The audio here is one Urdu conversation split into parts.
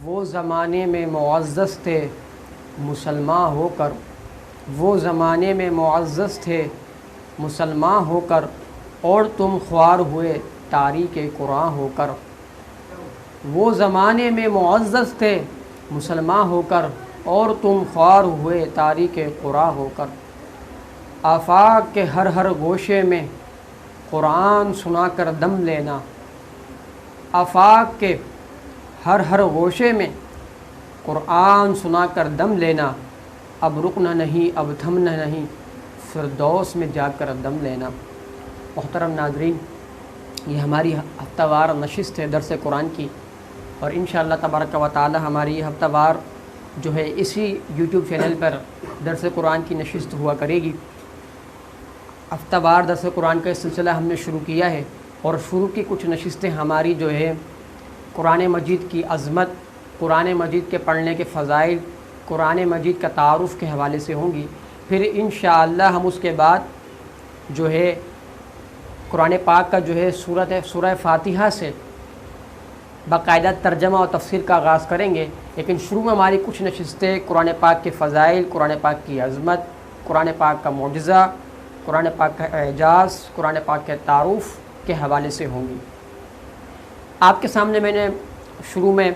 وہ زمانے میں معزز تھے مسلمان ہو کر، وہ زمانے میں معزز تھے مسلمان ہو کر، اور تم خوار ہوئے تاریک قرآن ہو کر۔ وہ زمانے میں معزز تھے مسلمان ہو کر، اور تم خوار ہوئے تاریک قرآن ہو کر۔ آفاق کے ہر ہر گوشے میں قرآن سنا کر دم لینا، آفاق کے ہر ہر گوشے میں قرآن سنا کر دم لینا۔ اب رکنا نہیں، اب تھمنا نہیں، فردوس میں جا کر دم لینا۔ محترم ناظرین، یہ ہماری ہفتہ وار نشست ہے درس قرآن کی، اور انشاءاللہ تبارک و تعالی ہماری یہ ہفتہ وار جو ہے اسی یوٹیوب چینل پر درس قرآن کی نشست ہوا کرے گی۔ ہفتہ وار درس قرآن کا سلسلہ ہم نے شروع کیا ہے، اور شروع کی کچھ نشستیں ہماری جو ہے قرآن مجید کی عظمت، قرآن مجید کے پڑھنے کے فضائل، قرآن مجید کا تعارف کے حوالے سے ہوں گی۔ پھر انشاءاللہ ہم اس کے بعد جو ہے قرآن پاک کا جو ہے سورہ فاتحہ سے باقاعدہ ترجمہ اور تفسیر کا آغاز کریں گے، لیکن شروع میں ہماری کچھ نشستیں قرآن پاک کے فضائل، قرآن پاک کی عظمت، قرآن پاک کا معجزہ، قرآن پاک کا اعجاز، قرآن پاک کے تعارف کے حوالے سے ہوں گی۔ آپ کے سامنے میں نے شروع میں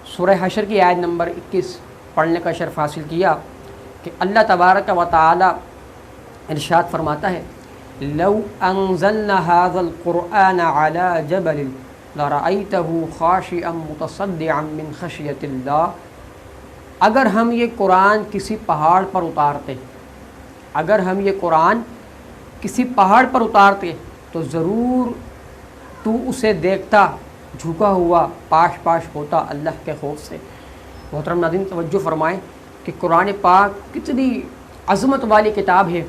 سورہ حشر کی آیت نمبر 21 پڑھنے کا شرف حاصل کیا کہ اللہ تبارک و تعالی ارشاد فرماتا ہے، لو انزلنا هذا القرآن على جبل لرأيته خاشعا متصدعا من خشیۃ اللہ۔ اگر ہم یہ قرآن کسی پہاڑ پر اتارتے، اگر ہم یہ قرآن کسی پہاڑ پر اتارتے تو ضرور تو اسے دیکھتا جھکا ہوا پاش پاش ہوتا اللہ کے خوف سے۔ محترم ناظرین، توجہ فرمائیں کہ قرآن پاک کتنی عظمت والی کتاب ہے،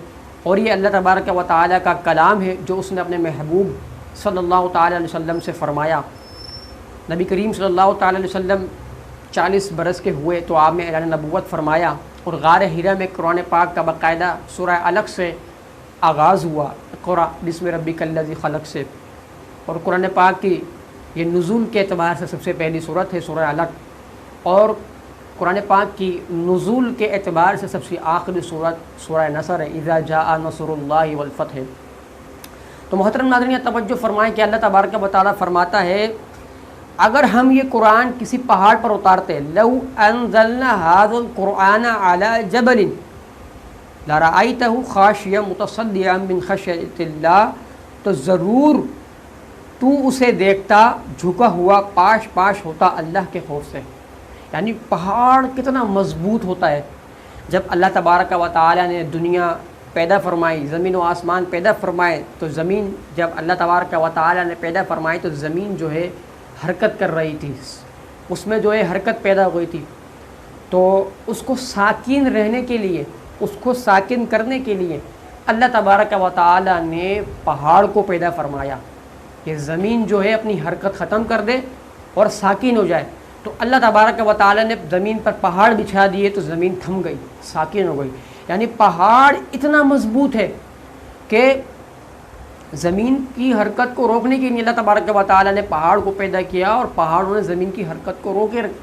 اور یہ اللہ تبارک و تعالیٰ کا کلام ہے جو اس نے اپنے محبوب صلی اللہ تعالیٰ علیہ وسلم سے فرمایا۔ نبی کریم صلی اللہ تعالیٰ علیہ وسلم 40 برس کے ہوئے تو آپ نے اعلان نبوت فرمایا، اور غار حرا میں قرآن پاک کا باقاعدہ سورہ علق سے آغاز ہوا، اقرأ بسم ربک الذی خلق سے، اور قرآن پاک کی یہ نزول کے اعتبار سے سب سے پہلی صورت ہے سورہ علق، اور قرآن پاک کی نزول کے اعتبار سے سب سے آخری صورت سورہ نصر ہے، اذا جاء نصر اللہ والفتح۔ تو محترم ناظرین، توجہ فرمائیں کہ اللہ تبارک و تعالیٰ فرماتا ہے اگر ہم یہ قرآن کسی پہاڑ پر اتارتے، لو انزلنا هذا القرآن على جبل لرأيته خاشعا متصدعا من خشیۃ اللہ، تو ضرور تو اسے دیکھتا جھکا ہوا پاش پاش ہوتا اللہ کے خوف سے۔ یعنی پہاڑ کتنا مضبوط ہوتا ہے۔ جب اللہ تبارک و تعالیٰ نے دنیا پیدا فرمائی، زمین و آسمان پیدا فرمائے، تو زمین جب اللہ تبارک و تعالیٰ نے پیدا فرمائی تو زمین جو ہے حرکت کر رہی تھی، اس میں جو ہے حرکت پیدا ہوئی تھی، تو اس کو ساکن رہنے کے لیے، اس کو ساکن کرنے کے لیے اللہ تبارک و تعالیٰ نے پہاڑ کو پیدا فرمایا کہ زمین جو ہے اپنی حرکت ختم کر دے اور ساکن ہو جائے۔ تو اللہ تبارک و تعالیٰ نے زمین پر پہاڑ بچھا دیے تو زمین تھم گئی، ساکن ہو گئی۔ یعنی پہاڑ اتنا مضبوط ہے کہ زمین کی حرکت کو روکنے کے لیے اللہ تبارک و تعالیٰ نے پہاڑ کو پیدا کیا، اور پہاڑوں نے زمین کی حرکت کو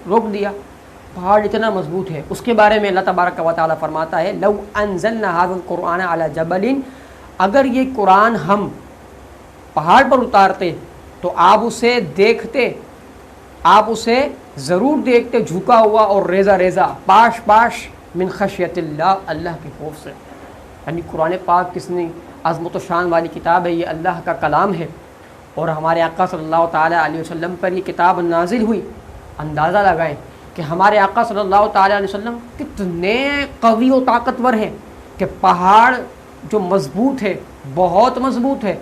روک دیا۔ پہاڑ اتنا مضبوط ہے۔ اس کے بارے میں اللہ تبارک و تعالیٰ فرماتا ہے، لو انزلنا هذا القرآن على جبل، اگر یہ قرآن ہم پہاڑ پر اتارتے تو آپ اسے دیکھتے، آپ اسے ضرور دیکھتے جھکا ہوا اور ریزہ ریزہ پاش پاش من خشیۃ اللہ، اللہ کے خوف سے۔ یعنی قرآن پاک کتنی عظمت و شان والی کتاب ہے، یہ اللہ کا کلام ہے، اور ہمارے آقا صلی اللہ تعالیٰ علیہ وسلم پر یہ کتاب نازل ہوئی۔ اندازہ لگائیں کہ ہمارے آقا صلی اللہ تعالیٰ علیہ وسلم کتنے قوی و طاقتور ہیں کہ پہاڑ جو مضبوط ہے، بہت مضبوط ہے،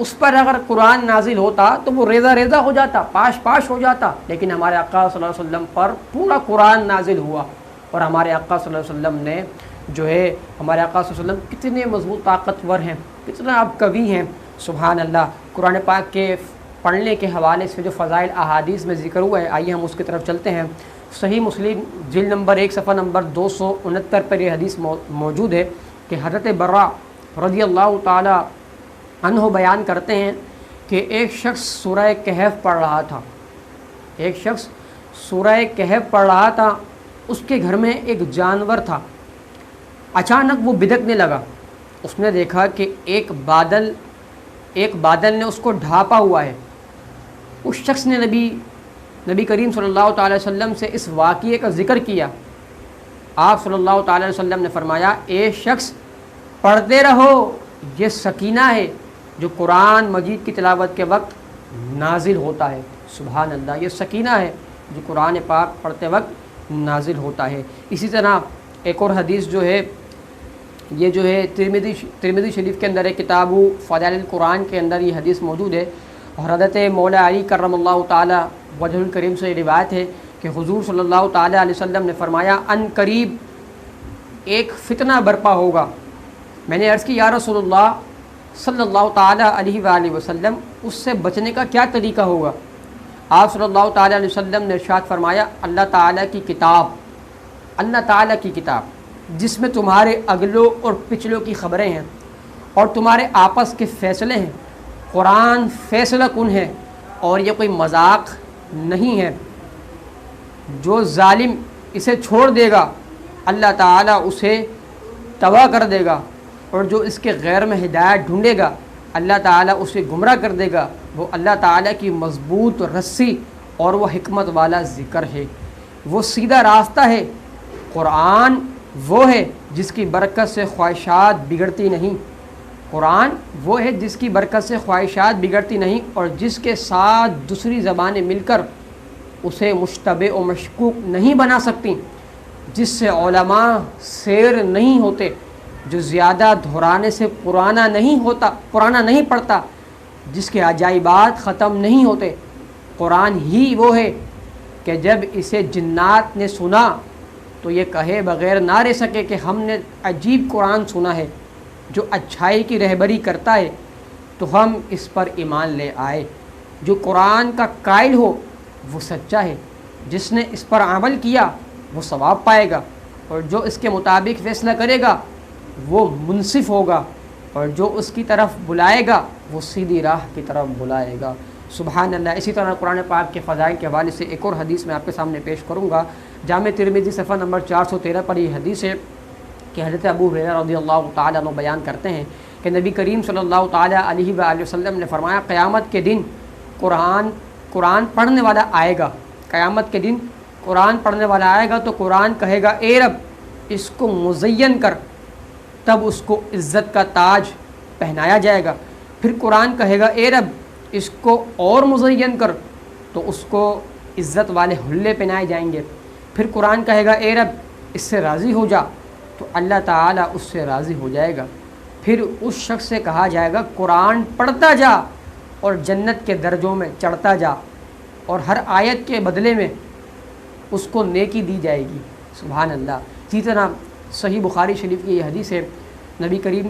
اس پر اگر قرآن نازل ہوتا تو وہ ریزہ ریزہ ہو جاتا، پاش پاش ہو جاتا، لیکن ہمارے آقا صلی اللہ علیہ وسلم پر پورا قرآن نازل ہوا، اور ہمارے آقا صلی اللہ علیہ وسلم نے جو ہے، ہمارے آقا صلی اللہ علیہ وسلم کتنے مضبوط طاقتور ہیں، کتنا آپ قوی ہیں، سبحان اللہ۔ قرآن پاک کے پڑھنے کے حوالے سے جو فضائل احادیث میں ذکر ہوا ہے، آئیے ہم اس کی طرف چلتے ہیں۔ صحیح مسلم جلد نمبر 1 صفحہ نمبر 269 پر یہ حدیث موجود ہے کہ حضرت برا رضی اللہ تعالی عنہ بیان کرتے ہیں کہ ایک شخص سورہ کہف پڑھ رہا تھا، ایک شخص سورہ کہف پڑھ رہا تھا، اس کے گھر میں ایک جانور تھا، اچانک وہ بدکنے لگا۔ اس نے دیکھا کہ ایک بادل نے اس کو ڈھانپا ہوا ہے۔ اس شخص نے نبی کریم صلی اللہ تعالی وسلم سے اس واقعے کا ذکر کیا۔ آپ صلی اللہ تعالی وسلم نے فرمایا، اے شخص پڑھتے رہو، یہ سکینہ ہے جو قرآن مجید کی تلاوت کے وقت نازل ہوتا ہے۔ سبحان اللہ، یہ سکینہ ہے جو قرآن پاک پڑھتے وقت نازل ہوتا ہے۔ اسی طرح ایک اور حدیث جو ہے، یہ جو ہے ترمذی شریف کے اندر ہے، کتاب فضائل القرآن کے اندر یہ حدیث موجود ہے، اور حضرت مولا علی کرم اللہ تعالی وجہ الکریم سے یہ روایت ہے کہ حضور صلی اللہ تعالی علیہ وسلم نے فرمایا، ان قریب ایک فتنہ برپا ہوگا۔ میں نے عرض کی، یا رسول اللہ صلی اللہ تعالی علیہ وآلہ وسلم، اس سے بچنے کا کیا طریقہ ہوگا؟ آپ صلی اللہ تعالی علیہ وسلم نے ارشاد فرمایا، اللہ تعالیٰ کی کتاب جس میں تمہارے اگلوں اور پچھلوں کی خبریں ہیں اور تمہارے آپس کے فیصلے ہیں۔ قرآن فیصلہ کن ہے اور یہ کوئی مذاق نہیں ہے۔ جو ظالم اسے چھوڑ دے گا اللہ تعالیٰ اسے تباہ کر دے گا، اور جو اس کے غیر میں ہدایت ڈھونڈے گا اللہ تعالیٰ اسے گمراہ کر دے گا۔ وہ اللہ تعالیٰ کی مضبوط رسی اور وہ حکمت والا ذکر ہے، وہ سیدھا راستہ ہے۔ قرآن وہ ہے جس کی برکت سے خواہشات بگڑتی نہیں، قرآن وہ ہے جس کی برکت سے خواہشات بگڑتی نہیں، اور جس کے ساتھ دوسری زبانیں مل کر اسے مشتبہ و مشکوک نہیں بنا سکتی، جس سے علماء سیر نہیں ہوتے، جو زیادہ دہرانے سے پرانا نہیں پڑتا، جس کے عجائبات ختم نہیں ہوتے۔ قرآن ہی وہ ہے کہ جب اسے جنات نے سنا تو یہ کہے بغیر نہ رہ سکے کہ ہم نے عجیب قرآن سنا ہے جو اچھائی کی رہبری کرتا ہے، تو ہم اس پر ایمان لے آئے۔ جو قرآن کا قائل ہو وہ سچا ہے، جس نے اس پر عمل کیا وہ ثواب پائے گا، اور جو اس کے مطابق فیصلہ کرے گا وہ منصف ہوگا، اور جو اس کی طرف بلائے گا وہ سیدھی راہ کی طرف بلائے گا۔ سبحان اللہ۔ اسی طرح قرآن پاک کے فضائل کے حوالے سے ایک اور حدیث میں آپ کے سامنے پیش کروں گا۔ جامع ترمذی صفحہ نمبر 413 پر یہ حدیث ہے کہ حضرت ابو ہریرہ رضی اللہ تعالیٰ عنہ بیان کرتے ہیں کہ نبی کریم صلی اللہ تعالیٰ علیہ وآلہ وسلم نے فرمایا، قیامت کے دن قرآن پڑھنے والا آئے گا، قیامت کے دن قرآن پڑھنے والا آئے گا تو قرآن کہے گا، اے رب اس کو مزین کر، تب اس کو عزت کا تاج پہنایا جائے گا۔ پھر قرآن کہے گا، اے رب اس کو اور مزین کر، تو اس کو عزت والے حلے پہنائے جائیں گے۔ پھر قرآن کہے گا، اے رب اس سے راضی ہو جا، تو اللہ تعالیٰ اس سے راضی ہو جائے گا۔ پھر اس شخص سے کہا جائے گا، قرآن پڑھتا جا اور جنت کے درجوں میں چڑھتا جا، اور ہر آیت کے بدلے میں اس کو نیکی دی جائے گی۔ سبحان اللہ۔ اسی طرح صحیح بخاری شریف کی یہ حدیث ہے، نبی کریم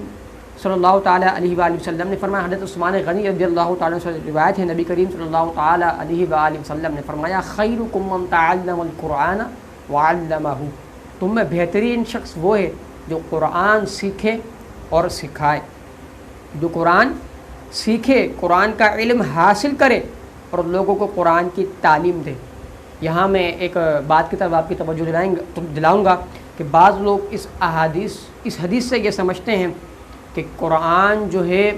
صلی اللہ تعالیٰ علیہ وآلہ وسلم نے فرمایا، حضرت عثمان غنی رضی اللہ تعالیٰ سے روایت ہے، نبی کریم صلی اللہ تعالیٰ علیہ وآلہ وسلم نے فرمایا، خیرکم من تعلم القرآن وعلمہ، تم میں بہترین شخص وہ ہے جو قرآن سیکھے اور سکھائے، جو قرآن سیکھے، قرآن کا علم حاصل کرے اور لوگوں کو قرآن کی تعلیم دے۔ یہاں میں ایک بات کی طرف آپ کی توجہ دلاؤں گا کہ بعض لوگ اس حدیث سے یہ سمجھتے ہیں کہ قرآن جو ہے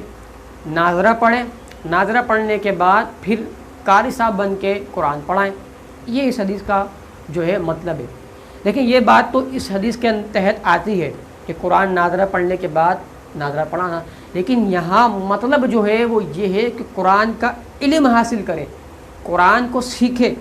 ناظرہ پڑھیں، ناظرہ پڑھنے کے بعد پھر قاری صاحب بن کے قرآن پڑھائیں، یہ اس حدیث کا جو ہے مطلب ہے۔ لیکن یہ بات تو اس حدیث کے تحت آتی ہے کہ قرآن ناظرہ پڑھنے کے بعد ناظرہ پڑھانا، لیکن یہاں مطلب جو ہے وہ یہ ہے کہ قرآن کا علم حاصل کرے، قرآن کو سیکھے،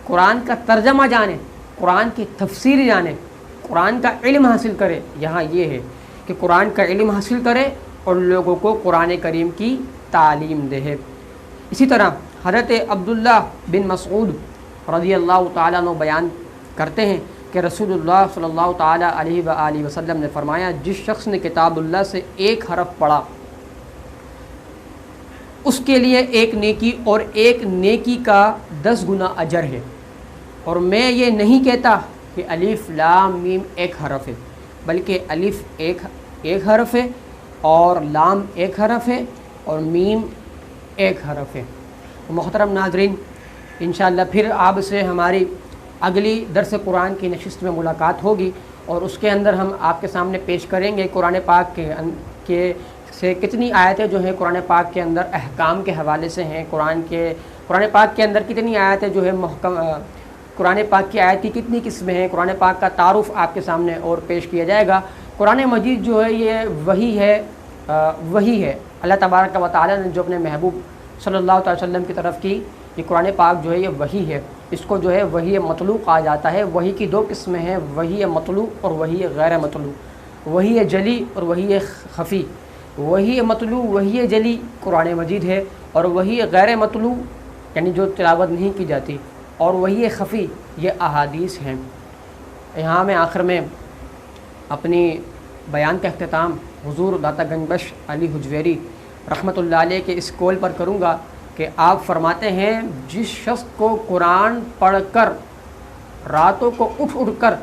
قرآن کا ترجمہ جانے، قرآن کی تفسیر جانے، قرآن کا علم حاصل کرے۔ یہاں یہ ہے کہ قرآن کا علم حاصل کرے اور لوگوں کو قرآن کریم کی تعلیم دے۔ اسی طرح حضرت عبداللہ بن مسعود رضی اللہ تعالیٰ عنہ بیان کرتے ہیں کہ رسول اللہ صلی اللہ تعالیٰ علیہ وآلہ وسلم نے فرمایا، جس شخص نے کتاب اللہ سے ایک حرف پڑھا اس کے لیے ایک نیکی اور ایک نیکی کا 10 گنا اجر ہے۔ اور میں یہ نہیں کہتا کہ الف لام میم ایک حرف ہے، بلکہ الف ایک حرف ہے اور لام ایک حرف ہے اور میم ایک حرف ہے۔ محترم ناظرین، انشاءاللہ پھر آپ سے ہماری اگلی درس قرآن کی نشست میں ملاقات ہوگی اور اس کے اندر ہم آپ کے سامنے پیش کریں گے قرآن پاک کے سے کتنی آیتیں جو ہیں قرآن پاک کے اندر احکام کے حوالے سے ہیں، قرآن پاک کے اندر کتنی آیتیں جو ہے محکم، قرآن پاک کی آیت کی کتنی قسمیں ہیں، قرآن پاک کا تعارف آپ کے سامنے اور پیش کیا جائے گا۔ قرآن مجید جو ہے یہ وحی ہے اللہ تبارک و تعالیٰ نے جو اپنے محبوب صلی اللہ علیہ وسلم کی طرف کی، یہ قرآن پاک جو ہے یہ وحی ہے، اس کو جو ہے وحی مطلوع کہا جاتا ہے۔ وحی کی دو قسمیں ہیں، وحی مطلوع اور وحی غیر مطلوع، وحی جلی اور وحی خفی۔ وحی مطلوع وحی جلی قرآن مجید ہے، اور وحی غیر مطلوع یعنی جو تلاوت نہیں کی جاتی، اور وحی خفی یہ احادیث ہیں۔ یہاں میں آخر میں اپنی بیان کا اختتام حضور داتا گنج بخش علی حجویری رحمۃ اللہ علیہ کے اس قول پر کروں گا کہ آپ فرماتے ہیں جس شخص کو قرآن پڑھ کر راتوں کو اٹھ کر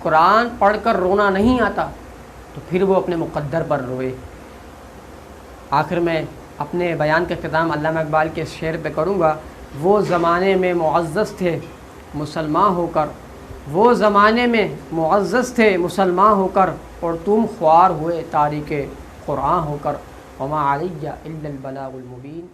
قرآن پڑھ کر رونا نہیں آتا تو پھر وہ اپنے مقدر پر روئے۔ آخر میں اپنے بیان کا اختتام علامہ اقبال کے شعر پہ کروں گا، وہ زمانے میں معزز تھے مسلمان ہو کر، وہ زمانے میں معزز تھے مسلمان ہو کر، اور تم خوار ہوئے تاریک قرآن ہو کر، وما علیہ الا البلاغ المبین۔